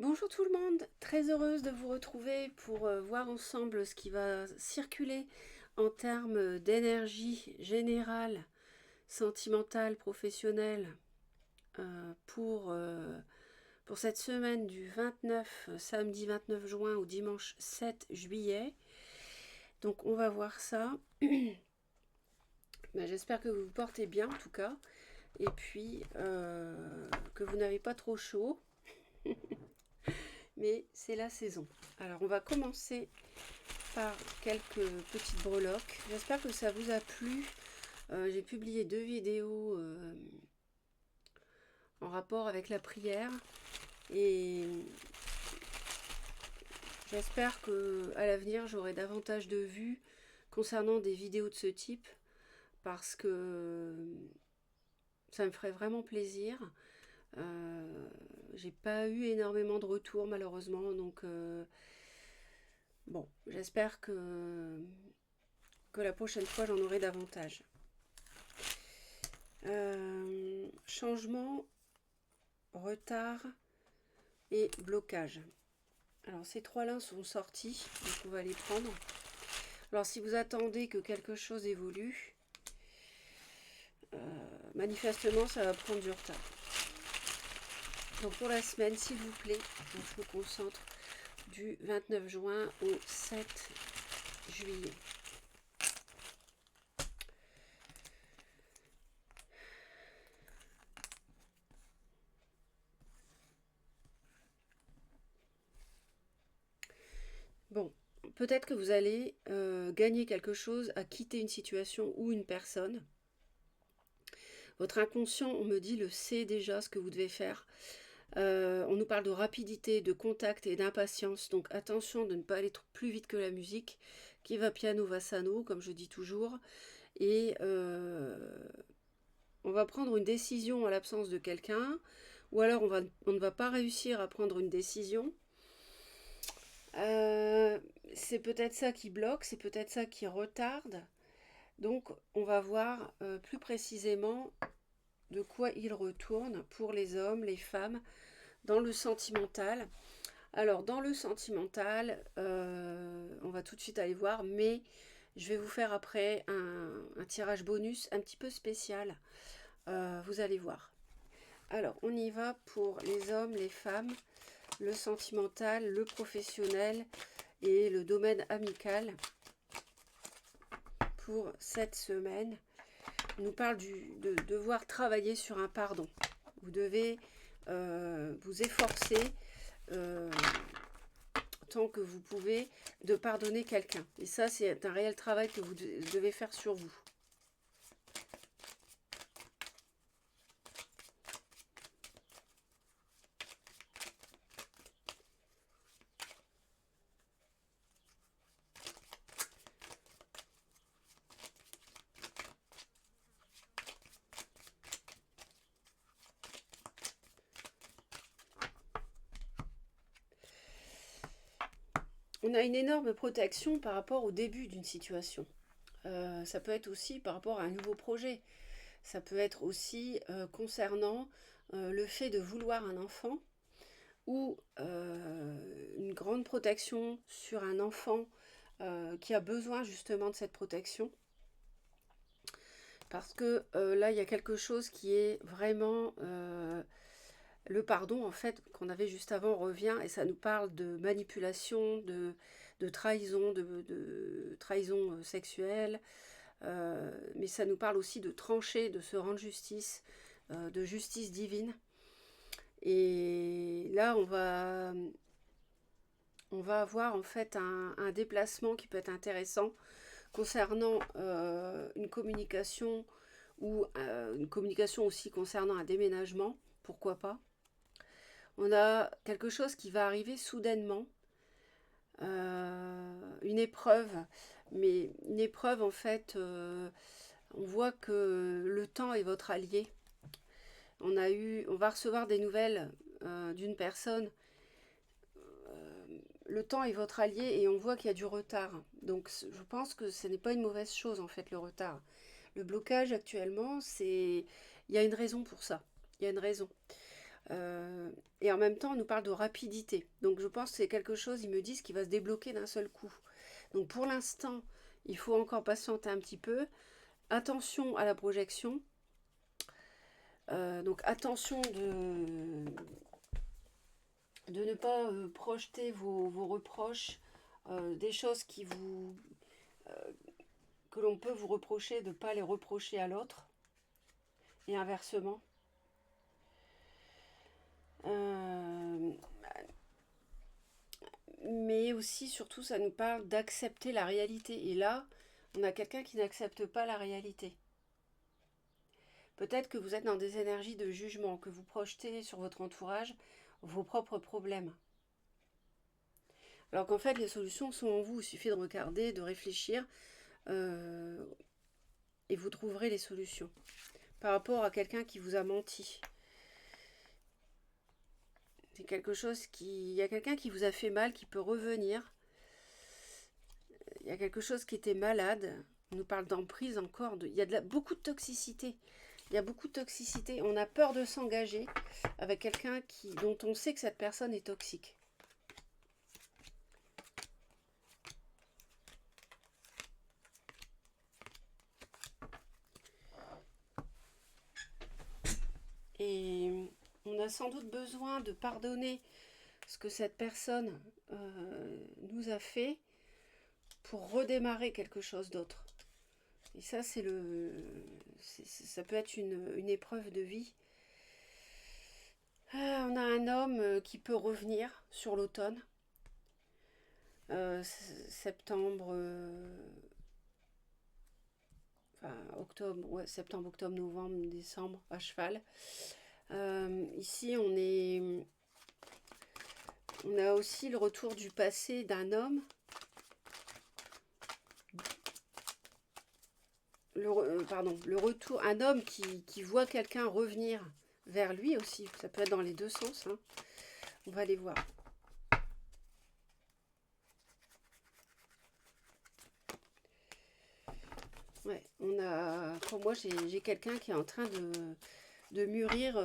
Bonjour tout le monde, très heureuse de vous retrouver pour voir ensemble ce qui va circuler en termes d'énergie générale, sentimentale, professionnelle pour cette semaine du 29, samedi 29 juin au dimanche 7 juillet. Donc on va voir ça. J'espère que vous vous portez bien en tout cas et puis que vous n'avez pas trop chaud. Mais c'est la saison. Alors on va commencer par quelques petites breloques. J'espère que ça vous a plu. J'ai publié 2 vidéos en rapport avec la prière et j'espère que à l'avenir j'aurai davantage de vues concernant des vidéos de ce type parce que ça me ferait vraiment plaisir. J'ai pas eu énormément de retours malheureusement, donc bon, j'espère que la prochaine fois j'en aurai davantage. Changement, retard et blocage. Alors ces trois-là sont sortis, donc on va les prendre. Alors si vous attendez que quelque chose évolue, manifestement ça va prendre du retard. Donc pour la semaine, s'il vous plaît, je me concentre du 29 juin au 7 juillet. Bon, peut-être que vous allez gagner quelque chose à quitter une situation ou une personne. Votre inconscient, on me dit, le sait déjà ce que vous devez faire. On nous parle de rapidité, de contact et d'impatience. Donc attention de ne pas aller plus vite que la musique. Qui va piano va sano, comme je dis toujours. Et on va prendre une décision à l'absence de quelqu'un. Ou alors on ne va pas réussir à prendre une décision. C'est peut-être ça qui bloque, c'est peut-être ça qui retarde. Donc on va voir plus précisément de quoi il retourne pour les hommes, les femmes, dans le sentimental. Alors dans le sentimental, on va tout de suite aller voir, mais je vais vous faire après un tirage bonus un petit peu spécial. Vous allez voir. Alors on y va pour les hommes, les femmes, le sentimental, le professionnel et le domaine amical pour cette semaine. On nous parle de devoir travailler sur un pardon. Vous devez vous efforcer tant que vous pouvez de pardonner quelqu'un. Et ça, c'est un réel travail que vous devez faire sur vous. On a une énorme protection par rapport au début d'une situation. Ça peut être aussi par rapport à un nouveau projet. Ça peut être aussi concernant le fait de vouloir un enfant ou une grande protection sur un enfant qui a besoin justement de cette protection. Parce que là, il y a quelque chose qui est vraiment... le pardon, en fait, qu'on avait juste avant, revient et ça nous parle de manipulation, de trahison, de trahison sexuelle. Mais ça nous parle aussi de trancher, de se rendre justice, de justice divine. Et là, on va avoir en fait un déplacement qui peut être intéressant concernant une communication ou une communication aussi concernant un déménagement, pourquoi pas. On a quelque chose qui va arriver soudainement, une épreuve, mais une épreuve en fait, on voit que le temps est votre allié. On va recevoir des nouvelles d'une personne. Le temps est votre allié et on voit qu'il y a du retard. Donc je pense que ce n'est pas une mauvaise chose en fait le retard. Le blocage actuellement, il y a une raison pour ça. Il y a une raison. Et en même temps, on nous parle de rapidité. Donc je pense que c'est quelque chose, ils me disent, qui va se débloquer d'un seul coup. Donc pour l'instant, il faut encore patienter un petit peu. Attention à la projection. Donc attention de ne pas projeter vos reproches, des choses que l'on peut vous reprocher, de ne pas les reprocher à l'autre, et inversement. Mais aussi, surtout, ça nous parle d'accepter la réalité. Et là, on a quelqu'un qui n'accepte pas la réalité. Peut-être que vous êtes dans des énergies de jugement, que vous projetez sur votre entourage vos propres problèmes. Alors qu'en fait, les solutions sont en vous. Il suffit de regarder, de réfléchir, et vous trouverez les solutions. Par rapport à quelqu'un qui vous a menti. C'est quelque chose il y a quelqu'un qui vous a fait mal, qui peut revenir. Il y a quelque chose qui était malade. On nous parle d'emprise encore. Il y a beaucoup de toxicité. Il y a beaucoup de toxicité. On a peur de s'engager avec quelqu'un dont on sait que cette personne est toxique. Et on a sans doute besoin de pardonner ce que cette personne nous a fait pour redémarrer quelque chose d'autre. Et ça, ça peut être une épreuve de vie. On a un homme qui peut revenir sur l'automne. Septembre, octobre, ouais, septembre, octobre, novembre, décembre, à cheval. Ici, on a aussi le retour du passé d'un homme. Le retour, un homme qui voit quelqu'un revenir vers lui aussi. Ça peut être dans les deux sens. Hein. On va aller voir. Ouais, pour moi, j'ai quelqu'un qui est en train de mûrir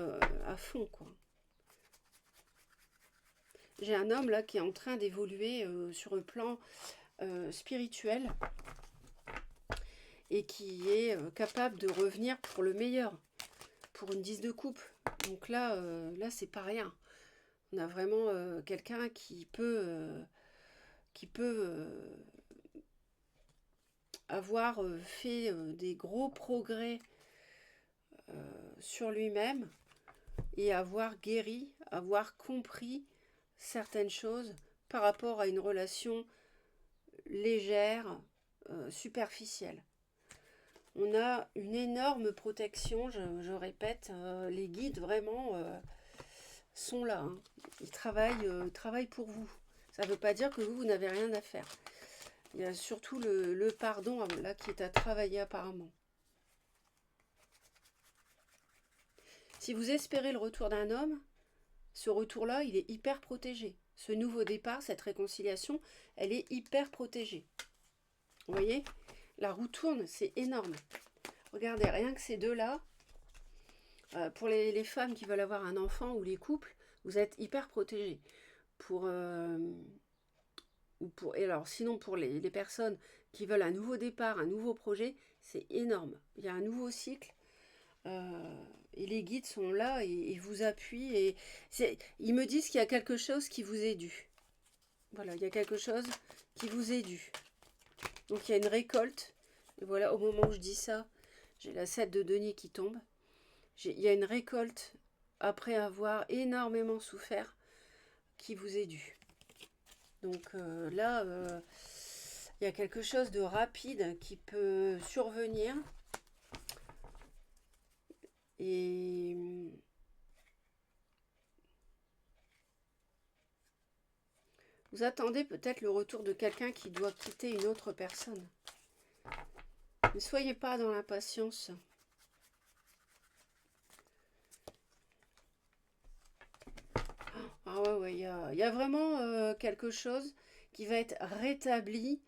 à fond, quoi. J'ai un homme là qui est en train d'évoluer sur le plan spirituel et qui est capable de revenir pour le meilleur, pour une 10 de coupe. Donc là, c'est pas rien. On a vraiment quelqu'un qui peut avoir fait des gros progrès sur lui-même et avoir guéri, avoir compris certaines choses par rapport à une relation légère, superficielle. On a une énorme protection, je répète, les guides vraiment sont là. Hein. Ils travaillent pour vous. Ça ne veut pas dire que vous n'avez rien à faire. Il y a surtout le pardon là qui est à travailler apparemment. Si vous espérez le retour d'un homme, ce retour-là, il est hyper protégé. Ce nouveau départ, cette réconciliation, elle est hyper protégée. Vous voyez ? La roue tourne, c'est énorme. Regardez, rien que ces deux-là, pour les femmes qui veulent avoir un enfant ou les couples, vous êtes hyper protégés. Et alors, sinon, pour les personnes qui veulent un nouveau départ, un nouveau projet, c'est énorme. Il y a un nouveau cycle. Et les guides sont là et vous appuient. Ils me disent qu'il y a quelque chose qui vous est dû. Voilà, il y a quelque chose qui vous est dû. Donc il y a une récolte. Et voilà, au moment où je dis ça, j'ai la 7 de denier qui tombe. Il y a une récolte après avoir énormément souffert qui vous est due. Donc là, il y a quelque chose de rapide qui peut survenir. Et vous attendez peut-être le retour de quelqu'un qui doit quitter une autre personne. Ne soyez pas dans l'impatience. Ah ouais, il y a vraiment quelque chose qui va être rétabli,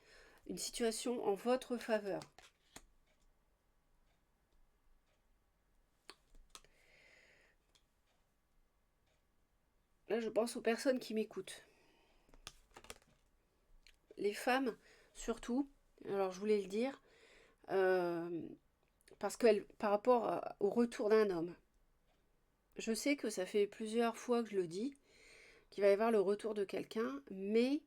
une situation en votre faveur. Là, je pense aux personnes qui m'écoutent. Les femmes, surtout, alors je voulais le dire, euh, parce que par rapport au retour d'un homme, je sais que ça fait plusieurs fois que je le dis, qu'il va y avoir le retour de quelqu'un, mais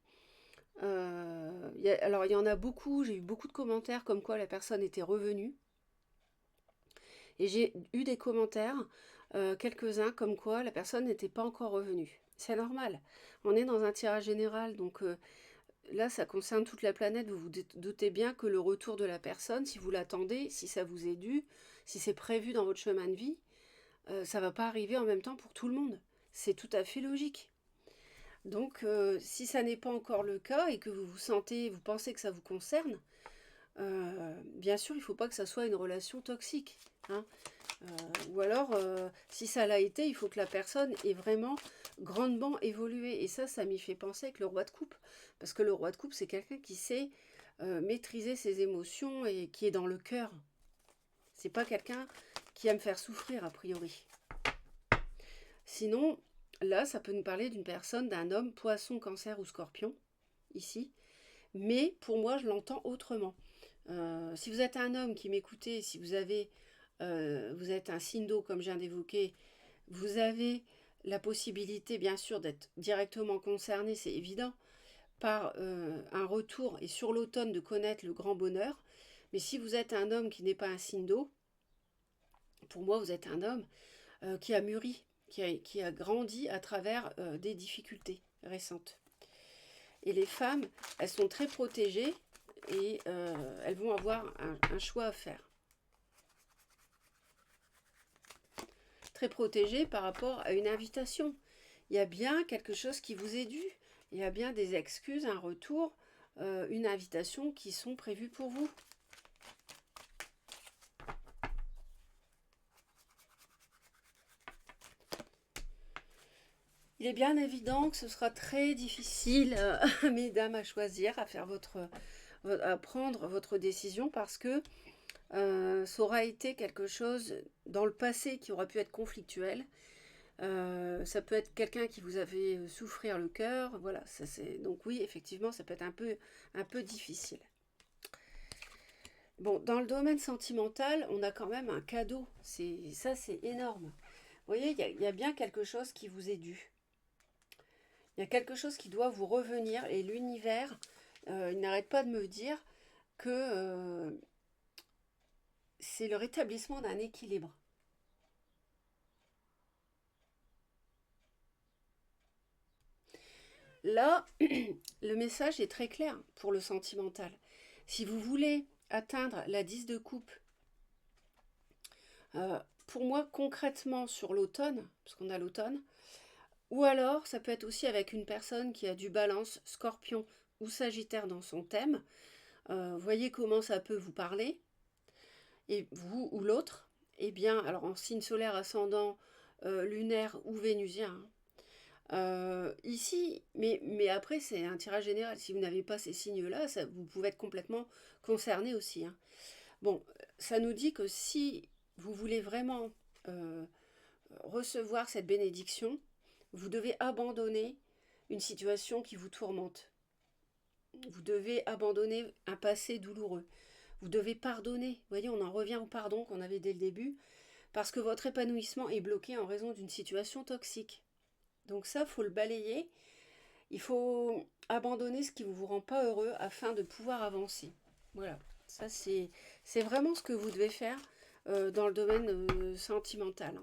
alors il y en a beaucoup, j'ai eu beaucoup de commentaires comme quoi la personne était revenue, et j'ai eu des commentaires, quelques-uns, comme quoi la personne n'était pas encore revenue. C'est normal, on est dans un tirage général, donc là ça concerne toute la planète, vous vous doutez bien que le retour de la personne, si vous l'attendez, si ça vous est dû, si c'est prévu dans votre chemin de vie, ça va pas arriver en même temps pour tout le monde. C'est tout à fait logique. Donc, si ça n'est pas encore le cas et que vous vous sentez, vous pensez que ça vous concerne, bien sûr, il ne faut pas que ça soit une relation toxique, hein. Ou alors, si ça l'a été, il faut que la personne ait vraiment grandement évolué. Et ça m'y fait penser avec le roi de coupe. Parce que le roi de coupe, c'est quelqu'un qui sait maîtriser ses émotions et qui est dans le cœur. C'est pas quelqu'un qui aime faire souffrir, a priori. Sinon, là, ça peut nous parler d'une personne, d'un homme, poisson, cancer ou scorpion, ici. Mais pour moi, je l'entends autrement. Si vous êtes un homme qui m'écoutez, si vous êtes un signe d'eau, comme je viens d'évoquer, vous avez la possibilité, bien sûr, d'être directement concerné, c'est évident, par un retour et sur l'automne de connaître le grand bonheur. Mais si vous êtes un homme qui n'est pas un signe d'eau, pour moi, vous êtes un homme qui a mûri, qui a grandi à travers des difficultés récentes. Et les femmes, elles sont très protégées et elles vont avoir un choix à faire. Très protégées par rapport à une invitation. Il y a bien quelque chose qui vous est dû. Il y a bien des excuses, un retour, une invitation qui sont prévues pour vous. Il est bien évident que ce sera très difficile, mesdames, à choisir, à faire à prendre votre décision parce que ça aura été quelque chose dans le passé qui aura pu être conflictuel. Ça peut être quelqu'un qui vous a fait souffrir le cœur. Voilà, donc oui, effectivement, ça peut être un peu difficile. Bon, dans le domaine sentimental, on a quand même un cadeau. Ça, c'est énorme. Vous voyez, il y a bien quelque chose qui vous est dû. Il y a quelque chose qui doit vous revenir et l'univers, il n'arrête pas de me dire que c'est le rétablissement d'un équilibre. Là, le message est très clair pour le sentimental. Si vous voulez atteindre la 10 de coupe, pour moi concrètement sur l'automne, parce qu'on a l'automne, ou alors ça peut être aussi avec une personne qui a du balance, scorpion ou sagittaire dans son thème, voyez comment ça peut vous parler, et vous ou l'autre, eh bien, alors en signe solaire ascendant, lunaire ou vénusien, ici, mais après c'est un tirage général, si vous n'avez pas ces signes-là, vous pouvez être complètement concerné aussi, hein. Bon, ça nous dit que si vous voulez vraiment euh, recevoir cette bénédiction, vous devez abandonner une situation qui vous tourmente. Vous devez abandonner un passé douloureux. Vous devez pardonner. Vous voyez, on en revient au pardon qu'on avait dès le début, parce que votre épanouissement est bloqué en raison d'une situation toxique. Donc ça, il faut le balayer. Il faut abandonner ce qui ne vous rend pas heureux afin de pouvoir avancer. Voilà, ça c'est vraiment ce que vous devez faire dans le domaine sentimental.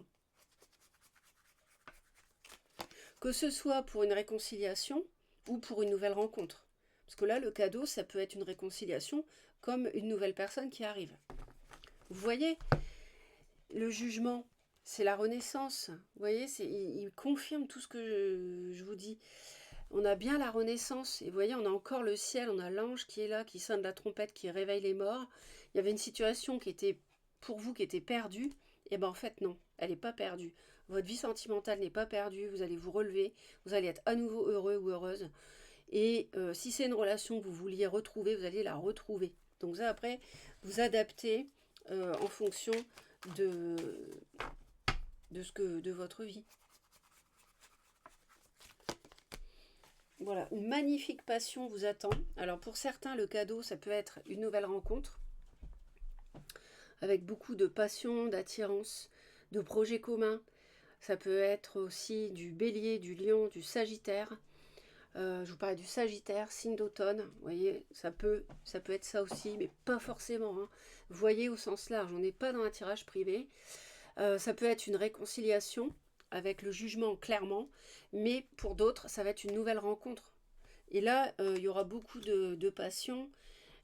Que ce soit pour une réconciliation ou pour une nouvelle rencontre. Parce que là, le cadeau, ça peut être une réconciliation comme une nouvelle personne qui arrive. Vous voyez, le jugement, c'est la renaissance. Vous voyez, il confirme tout ce que je vous dis. On a bien la renaissance. Et vous voyez, on a encore le ciel, on a l'ange qui est là, qui sonne la trompette, qui réveille les morts. Il y avait une situation qui était, pour vous, qui était perdue. Et bien en fait, non, elle n'est pas perdue. Votre vie sentimentale n'est pas perdue. Vous allez vous relever. Vous allez être à nouveau heureux ou heureuse. Et si c'est une relation que vous vouliez retrouver, vous allez la retrouver. Donc ça, après, vous adaptez en fonction de votre vie. Voilà, une magnifique passion vous attend. Alors pour certains, le cadeau, ça peut être une nouvelle rencontre avec beaucoup de passion, d'attirance, de projets communs. Ça peut être aussi du bélier, du lion, du sagittaire. Je vous parlais du sagittaire, signe d'automne. Vous voyez, ça peut être ça aussi, mais pas forcément, hein. Voyez au sens large, on n'est pas dans un tirage privé. Ça peut être une réconciliation avec le jugement clairement, mais pour d'autres, ça va être une nouvelle rencontre. Et là, il y aura beaucoup de passion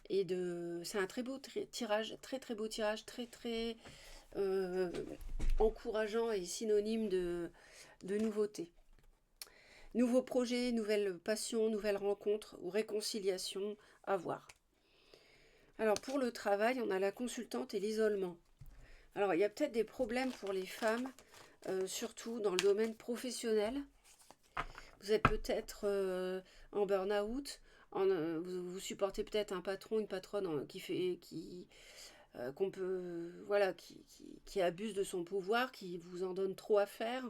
et de. C'est un très beau tirage, très très beau tirage, très très euh, encourageant et synonyme de nouveauté. Nouveaux projets, nouvelles passions, nouvelles rencontres ou réconciliation à voir. Alors pour le travail, on a la consultante et l'isolement. Alors il y a peut-être des problèmes pour les femmes, surtout dans le domaine professionnel. Vous êtes peut-être en burn-out, vous supportez peut-être un patron, une patronne qu'on peut, voilà, qui abuse de son pouvoir, qui vous en donne trop à faire.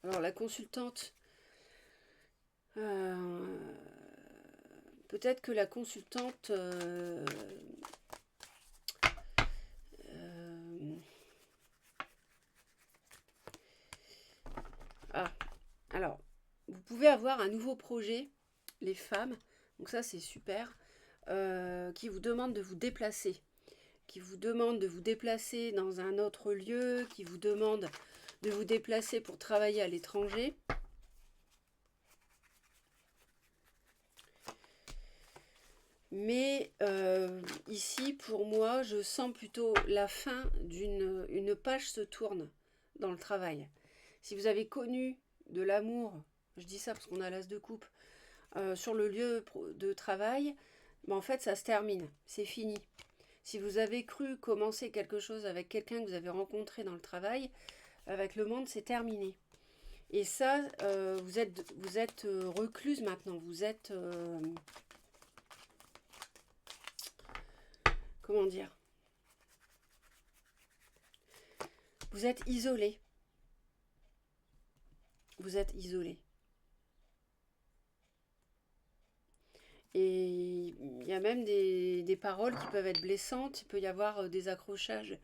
Alors la consultante, euh, peut-être que la consultante euh, ah, alors, vous pouvez avoir un nouveau projet, les femmes, donc ça c'est super, qui vous demande de vous déplacer, qui vous demande de vous déplacer dans un autre lieu, qui vous demande de vous déplacer pour travailler à l'étranger. Mais ici, pour moi, je sens plutôt la fin une page se tourne dans le travail. Si vous avez connu de l'amour, je dis ça parce qu'on a l'as de coupe, sur le lieu de travail, mais en fait, ça se termine, c'est fini. Si vous avez cru commencer quelque chose avec quelqu'un que vous avez rencontré dans le travail, avec le monde, c'est terminé. Et ça, vous êtes recluse maintenant, vous êtes... comment dire? Vous êtes isolé. Vous êtes isolé. Et il y a même des paroles qui peuvent être blessantes. Il peut y avoir des accrochages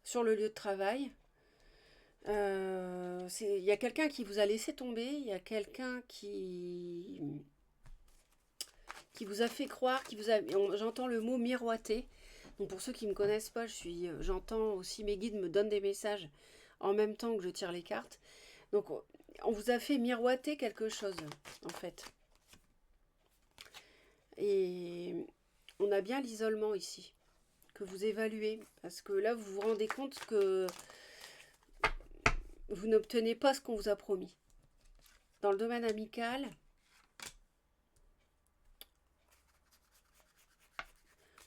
sur le lieu de travail. Il y a quelqu'un qui vous a laissé tomber. Il y a quelqu'un qui vous a fait croire, j'entends le mot miroiter. Donc pour ceux qui ne me connaissent pas, j'entends aussi mes guides me donnent des messages en même temps que je tire les cartes. Donc on vous a fait miroiter quelque chose en fait. Et on a bien l'isolement ici que vous évaluez parce que là vous vous rendez compte que vous n'obtenez pas ce qu'on vous a promis. Dans le domaine amical,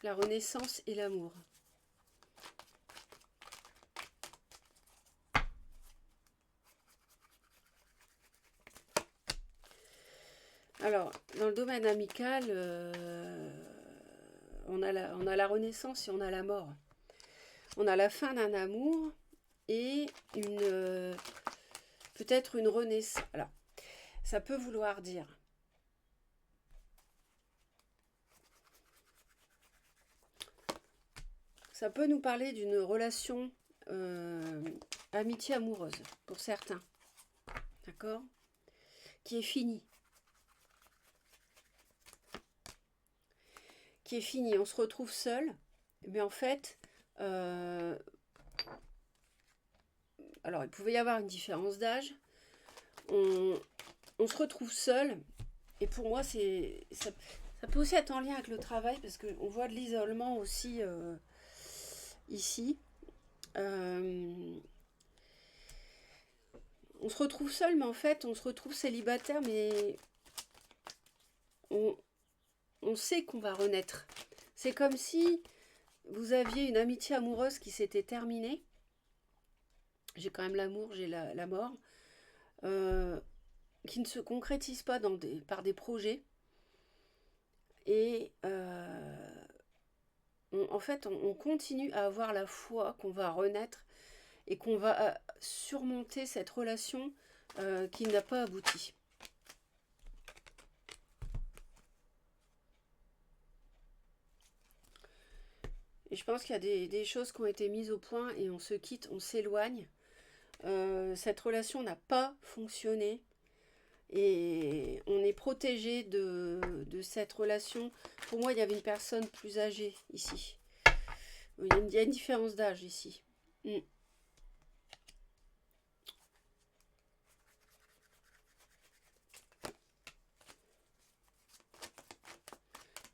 la renaissance et l'amour. Alors, dans le domaine amical, on a la renaissance et on a la mort. On a la fin d'un amour et peut-être une renaissance. Alors, ça peut vouloir dire ça peut nous parler d'une relation amitié amoureuse pour certains, d'accord, qui est finie. Qui est finie. On se retrouve seul, mais en fait, alors il pouvait y avoir une différence d'âge. On se retrouve seul, et pour moi, ça peut aussi être en lien avec le travail, parce qu'on voit de l'isolement aussi ici. On se retrouve seul, mais en fait, on se retrouve célibataire, mais on, on sait qu'on va renaître. C'est comme si vous aviez une amitié amoureuse qui s'était terminée. J'ai quand même l'amour, j'ai la mort. Qui ne se concrétise pas par des projets. Et en fait, on continue à avoir la foi qu'on va renaître et qu'on va surmonter cette relation qui n'a pas abouti. Et je pense qu'il y a des choses qui ont été mises au point et on se quitte, on s'éloigne. Cette relation n'a pas fonctionné et on est protégé de cette relation. Pour moi, il y avait une personne plus âgée ici. Il y a une différence d'âge ici. Mm.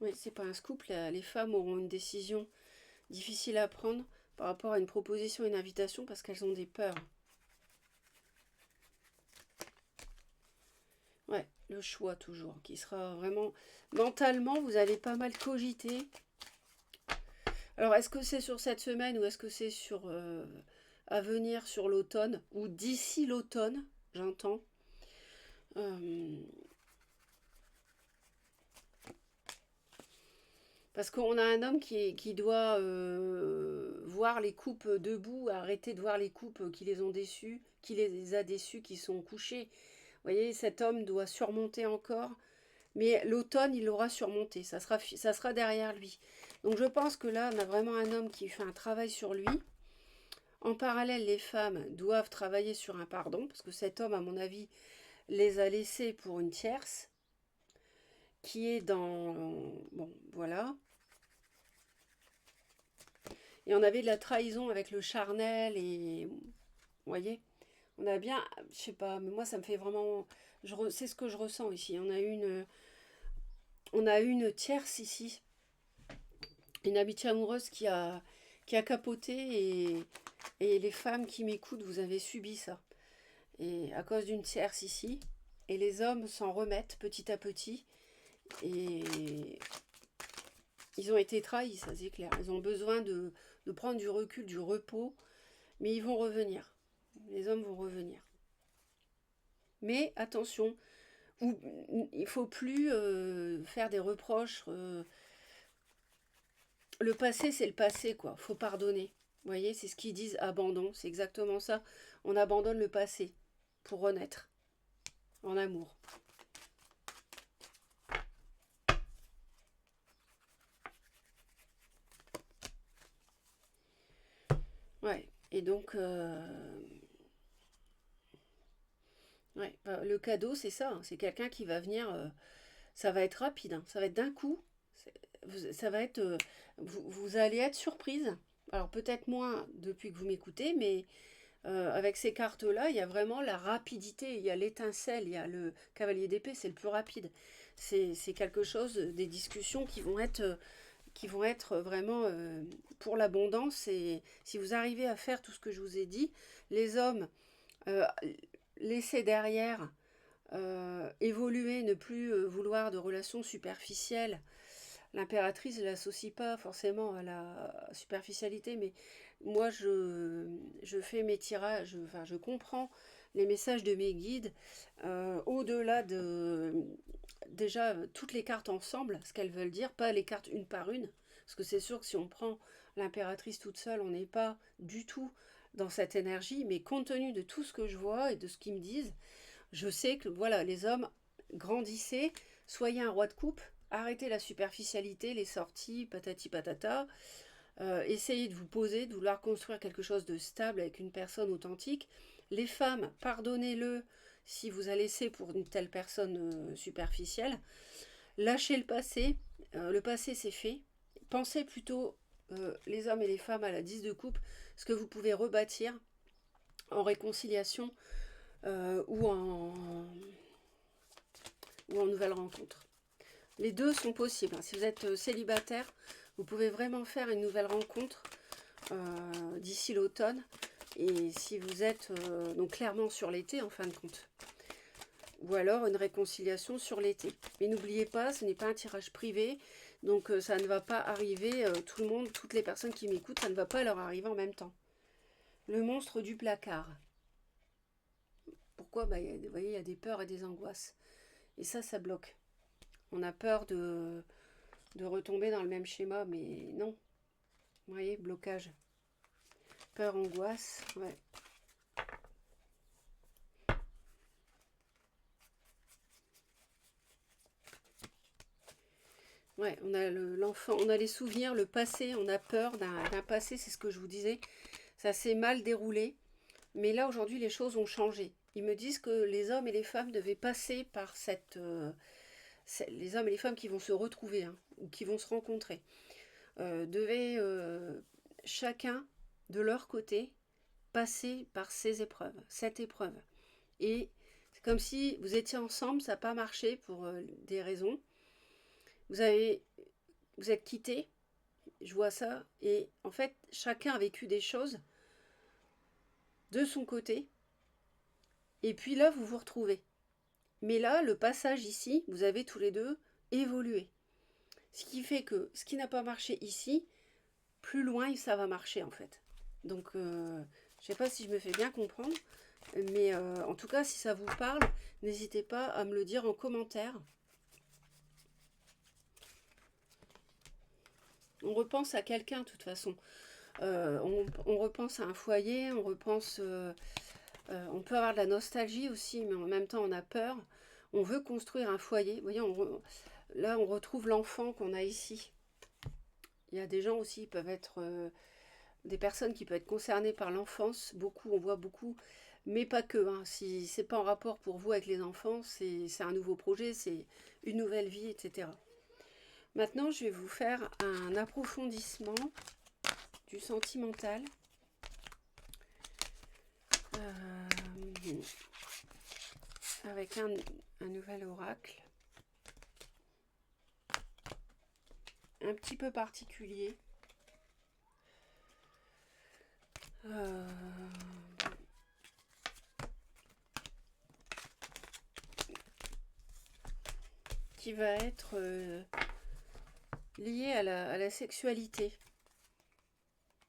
Oui, c'est pas un scoop. Les femmes auront une décision difficile à prendre par rapport à une proposition, une invitation, parce qu'elles ont des peurs. Ouais, le choix toujours, qui sera vraiment... Mentalement, vous allez pas mal cogiter. Alors, est-ce que c'est sur cette semaine ou est-ce que c'est sur à venir sur l'automne ou d'ici l'automne, j'entends. Euh, Parce qu'on a un homme qui doit voir les couples debout, arrêter de voir les couples qui les ont déçus, qui les a déçus, qui sont couchés. Vous voyez, cet homme doit surmonter encore, mais l'automne, il l'aura surmonté, ça sera derrière lui. Donc je pense que là, on a vraiment un homme qui fait un travail sur lui. En parallèle, les femmes doivent travailler sur un pardon, parce que cet homme, à mon avis, les a laissés pour une tierce, qui est dans... Bon, voilà. Et on avait de la trahison avec le charnel et... Vous voyez, on a bien... Je sais pas, mais moi, ça me fait vraiment... C'est ce que je ressens ici. On a une tierce ici, une amitié amoureuse qui a capoté et les femmes qui m'écoutent, vous avez subi ça. Et à cause d'une tierce ici, et les hommes s'en remettent petit à petit et ils ont été trahis, ça c'est clair. Ils ont besoin de prendre du recul, du repos, mais ils vont revenir. Les hommes vont revenir. Mais attention, il ne faut plus faire des reproches. Le passé, c'est le passé, quoi. Faut pardonner. Vous voyez, c'est ce qu'ils disent, abandon. C'est exactement ça. On abandonne le passé pour renaître en amour. Ouais. Et donc, ouais, le cadeau, c'est ça. Hein. C'est quelqu'un qui va venir. Ça va être rapide. Hein. Ça va être d'un coup. Ça va être. Vous allez être surprise. Alors peut-être moins depuis que vous m'écoutez, mais avec ces cartes-là, il y a vraiment la rapidité, il y a l'étincelle, il y a le cavalier d'épée, c'est le plus rapide. C'est quelque chose, des discussions qui vont être vraiment pour l'abondance. Et si vous arrivez à faire tout ce que je vous ai dit, les hommes, euh, laissez derrière évoluer, ne plus vouloir de relations superficielles. L'impératrice, je ne l'associe pas forcément à la superficialité, mais moi, je fais mes tirages, enfin, je comprends les messages de mes guides, au-delà de déjà toutes les cartes ensemble, ce qu'elles veulent dire, pas les cartes une par une, parce que c'est sûr que si on prend l'impératrice toute seule, on n'est pas du tout dans cette énergie, mais compte tenu de tout ce que je vois et de ce qu'ils me disent, je sais que voilà, les hommes, grandissez, soyez un roi de coupe, arrêtez la superficialité, les sorties, patati patata, essayez de vous poser, de vouloir construire quelque chose de stable avec une personne authentique. Les femmes, pardonnez-le si vous a laissé pour une telle personne superficielle. Lâchez le passé c'est fait. Pensez plutôt, les hommes et les femmes, à la 10 de coupe, ce que vous pouvez rebâtir en réconciliation ou en nouvelle rencontre. Les deux sont possibles. Si vous êtes célibataire, vous pouvez vraiment faire une nouvelle rencontre d'ici l'automne. Et si vous êtes donc clairement sur l'été, en fin de compte. Ou alors une réconciliation sur l'été. Mais n'oubliez pas, ce n'est pas un tirage privé. Donc ça ne va pas arriver, tout le monde, toutes les personnes qui m'écoutent, ça ne va pas leur arriver en même temps. Le monstre du placard. Pourquoi vous voyez, il y a des peurs et des angoisses. Et ça bloque. On a peur de retomber dans le même schéma, mais non. Vous voyez, blocage. Peur, angoisse, ouais. Ouais, on a l'enfant, on a les souvenirs, le passé, on a peur d'un passé, c'est ce que je vous disais. Ça s'est mal déroulé. Mais là, aujourd'hui, les choses ont changé. Ils me disent que les hommes et les femmes devaient passer par les hommes et les femmes qui vont se retrouver, hein, ou qui vont se rencontrer, devaient chacun, de leur côté, passer par ces épreuves, cette épreuve. Et c'est comme si vous étiez ensemble, ça n'a pas marché pour des raisons. Vous avez, vous êtes quittés, je vois ça, et en fait, chacun a vécu des choses de son côté, et puis là, vous vous retrouvez. Mais là, le passage ici, vous avez tous les deux évolué. Ce qui fait que ce qui n'a pas marché ici, plus loin, ça va marcher en fait. Donc, je ne sais pas si je me fais bien comprendre, mais en tout cas, si ça vous parle, n'hésitez pas à me le dire en commentaire. On repense à quelqu'un de toute façon. On repense à un foyer, on repense... on peut avoir de la nostalgie aussi, mais en même temps, on a peur. On veut construire un foyer. Vous voyez, là, on retrouve l'enfant qu'on a ici. Il y a des gens aussi qui peuvent être... des personnes qui peuvent être concernées par l'enfance. Beaucoup, on voit beaucoup. Mais pas que. Hein. Si c'est pas en rapport pour vous avec les enfants, c'est un nouveau projet, c'est une nouvelle vie, etc. Maintenant, je vais vous faire un approfondissement du sentimental. Avec un nouvel oracle. Un petit peu particulier. Qui va être lié à la sexualité,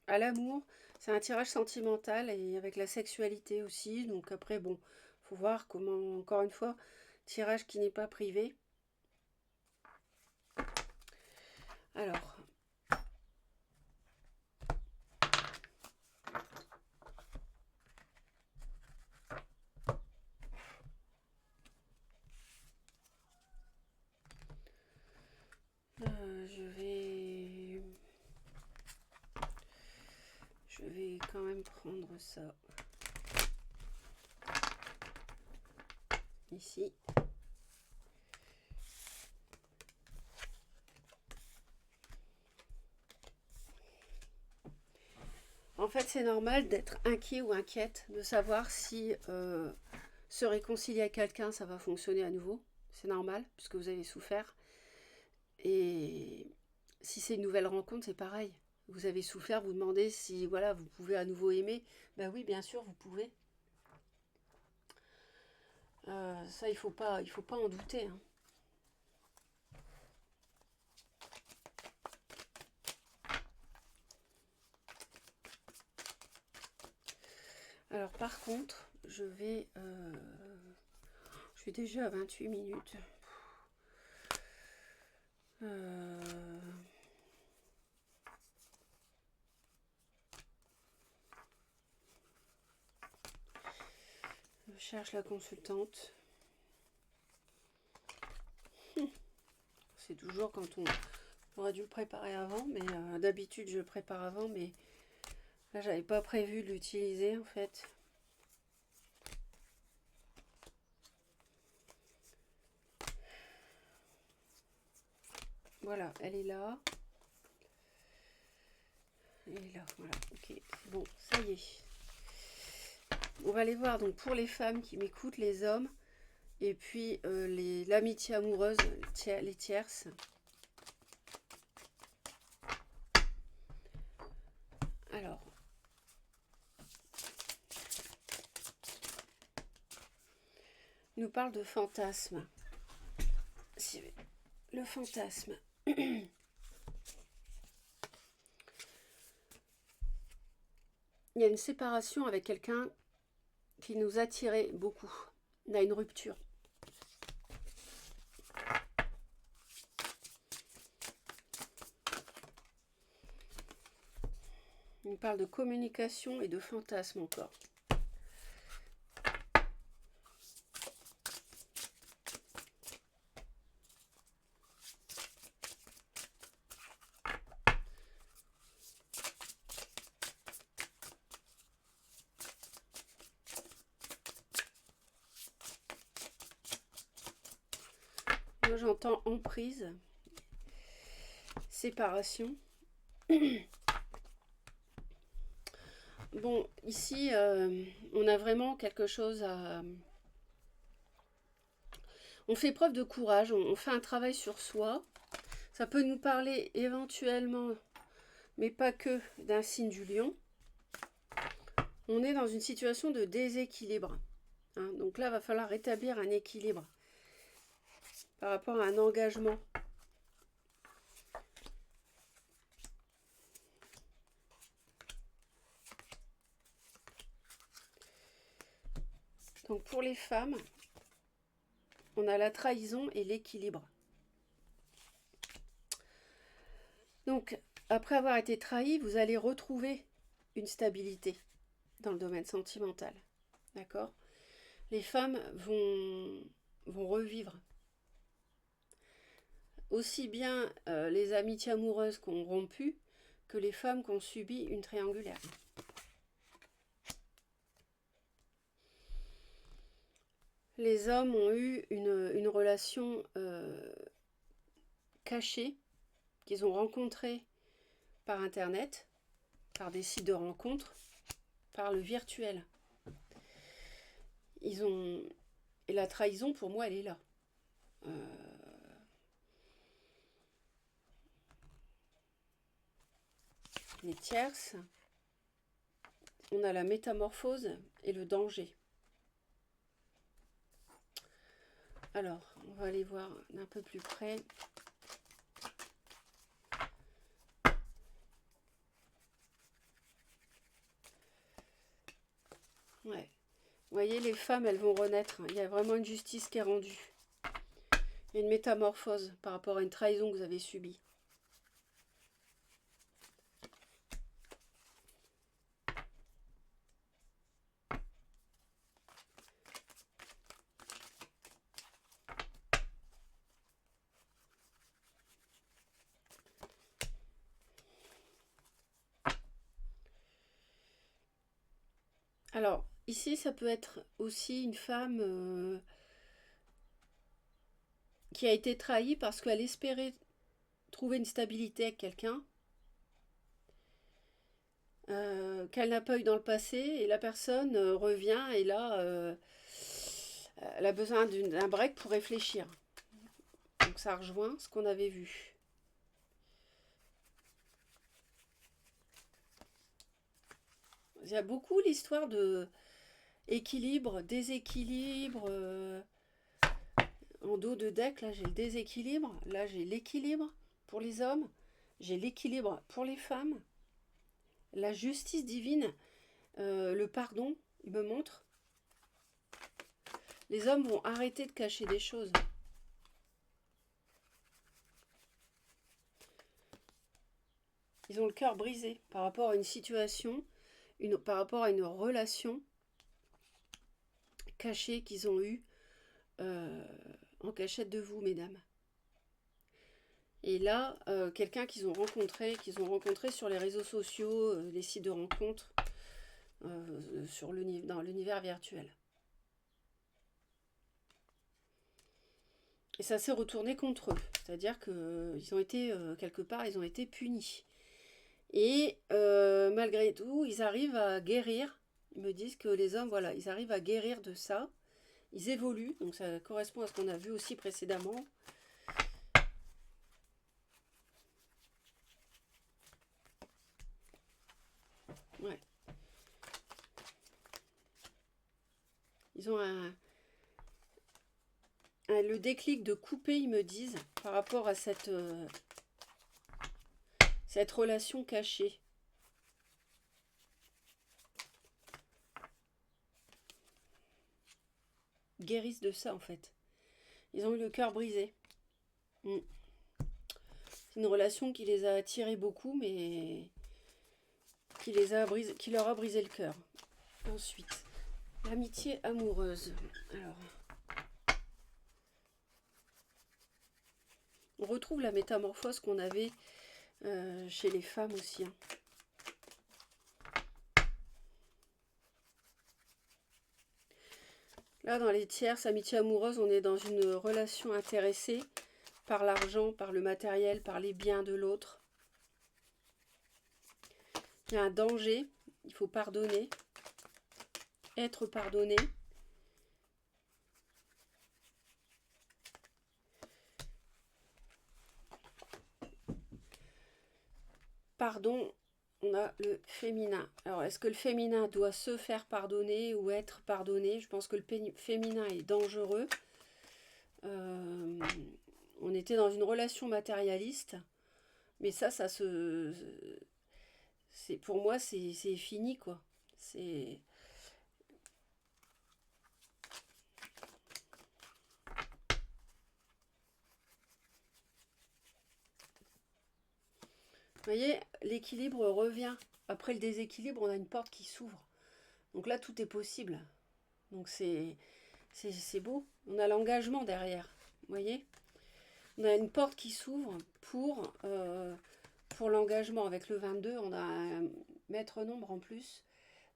à l'amour. C'est un tirage sentimental et avec la sexualité aussi. Donc après, bon, faut voir comment, encore une fois, tirage qui n'est pas privé. Alors, je vais quand même prendre ça ici. En fait, c'est normal d'être inquiet ou inquiète, de savoir si se réconcilier avec quelqu'un, ça va fonctionner à nouveau. C'est normal, puisque vous avez souffert. Et si c'est une nouvelle rencontre, c'est pareil. Vous avez souffert, vous demandez si voilà, vous pouvez à nouveau aimer. Ben oui, bien sûr, vous pouvez. Ça, il faut pas en douter. Hein. Alors par contre, je suis déjà à 28 minutes. Je cherche la consultante. C'est toujours quand on aurait dû le préparer avant, mais d'habitude je le prépare avant, mais là j'avais pas prévu de l'utiliser en fait. Voilà, elle est là. Elle est là, voilà, ok, bon, ça y est. On va aller voir donc pour les femmes qui m'écoutent, les hommes, et puis l'amitié amoureuse, les tierces. Alors, il nous parle de fantasme. Le fantasme. Il y a une séparation avec quelqu'un qui nous attirait beaucoup. Il y a une rupture. Il parle de communication et de fantasme encore. Moi, j'entends emprise, séparation. Bon, ici, on a vraiment quelque chose à... On fait preuve de courage, on fait un travail sur soi. Ça peut nous parler éventuellement, mais pas que, d'un signe du lion. On est dans une situation de déséquilibre. Hein, donc là, il va falloir rétablir un équilibre par rapport à un engagement. Donc pour les femmes, on a la trahison et l'équilibre. Donc, après avoir été trahi, vous allez retrouver une stabilité dans le domaine sentimental. D'accord? Les femmes vont revivre aussi bien les amitiés amoureuses qui ont rompu que les femmes qui ont subi une triangulaire. Les hommes ont eu une relation cachée qu'ils ont rencontrée par Internet, par des sites de rencontres, par le virtuel. Et la trahison, pour moi, elle est là. Les tierces, on a la métamorphose et le danger. Alors, on va aller voir d'un peu plus près. Ouais. Vous voyez, les femmes, elles vont renaître. Il y a vraiment une justice qui est rendue. Il y a une métamorphose par rapport à une trahison que vous avez subie. Alors, ici, ça peut être aussi une femme qui a été trahie parce qu'elle espérait trouver une stabilité avec quelqu'un qu'elle n'a pas eu dans le passé, et la personne revient, et là, elle a besoin d'un break pour réfléchir. Donc ça rejoint ce qu'on avait vu. Il y a beaucoup l'histoire de équilibre, déséquilibre. En dos de deck, là j'ai le déséquilibre, là j'ai l'équilibre pour les hommes, j'ai l'équilibre pour les femmes. La justice divine, le pardon, il me montre. Les hommes vont arrêter de cacher des choses. Ils ont le cœur brisé par rapport à une situation, par rapport à une relation cachée qu'ils ont eue en cachette de vous, mesdames. Et là, quelqu'un qu'ils ont rencontré sur les réseaux sociaux, les sites de rencontres, dans l'univers virtuel. Et ça s'est retourné contre eux. C'est-à-dire qu'ils ont été, quelque part, ils ont été punis. Et malgré tout, ils arrivent à guérir. Ils me disent que les hommes, voilà, ils arrivent à guérir de ça. Ils évoluent, donc ça correspond à ce qu'on a vu aussi précédemment. Ouais. Ils ont le déclic de couper, ils me disent, par rapport à cette relation cachée. Ils guérissent de ça, en fait. Ils ont eu le cœur brisé. C'est une relation qui les a attirés beaucoup, mais qui leur a brisé le cœur. Ensuite, l'amitié amoureuse. Alors, on retrouve la métamorphose qu'on avait chez les femmes aussi. Hein. Là, dans les tierces amitiés amoureuses, on est dans une relation intéressée par l'argent, par le matériel, par les biens de l'autre. Il y a un danger, il faut pardonner, être pardonné. Pardon, on a le féminin. Alors, est-ce que le féminin doit se faire pardonner ou être pardonné? Je pense que le féminin est dangereux. On était dans une relation matérialiste, mais ça pour moi, c'est fini, quoi. C'est... Vous voyez, l'équilibre revient. Après le déséquilibre, on a une porte qui s'ouvre. Donc là, tout est possible. Donc c'est beau. On a l'engagement derrière. Vous voyez, on a une porte qui s'ouvre pour l'engagement. Avec le 22, on a un maître nombre en plus.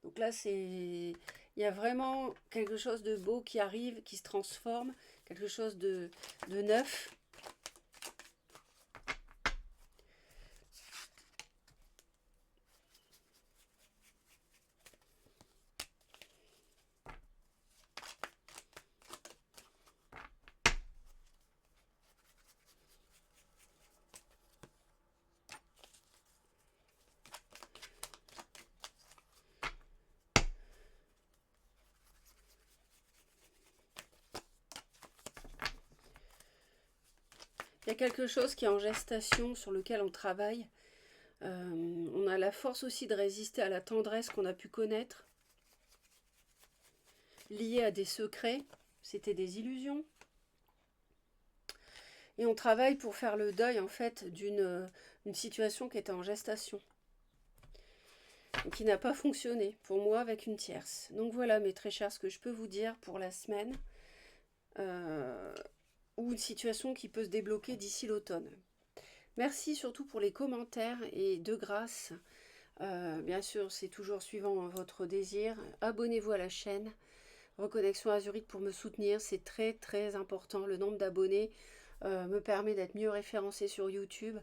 Donc là, il y a vraiment quelque chose de beau qui arrive, qui se transforme, quelque chose de neuf. Il y a quelque chose qui est en gestation, sur lequel on travaille. On a la force aussi de résister à la tendresse qu'on a pu connaître, liée à des secrets. C'était des illusions. Et on travaille pour faire le deuil, en fait, d'une situation qui était en gestation, et qui n'a pas fonctionné, pour moi, avec une tierce. Donc voilà, mes très chers, ce que je peux vous dire pour la semaine. Ou une situation qui peut se débloquer d'ici l'automne. Merci surtout pour les commentaires et de grâce. Bien sûr, c'est toujours suivant votre désir. Abonnez-vous à la chaîne. Reconnexion Azurite pour me soutenir, c'est très très important. Le nombre d'abonnés me permet d'être mieux référencé sur YouTube.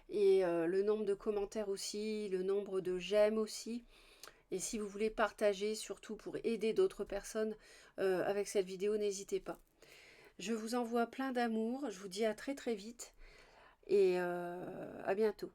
Et le nombre de commentaires aussi, le nombre de j'aime aussi. Et si vous voulez partager, surtout pour aider d'autres personnes avec cette vidéo, n'hésitez pas. Je vous envoie plein d'amour, je vous dis à très très vite et à bientôt.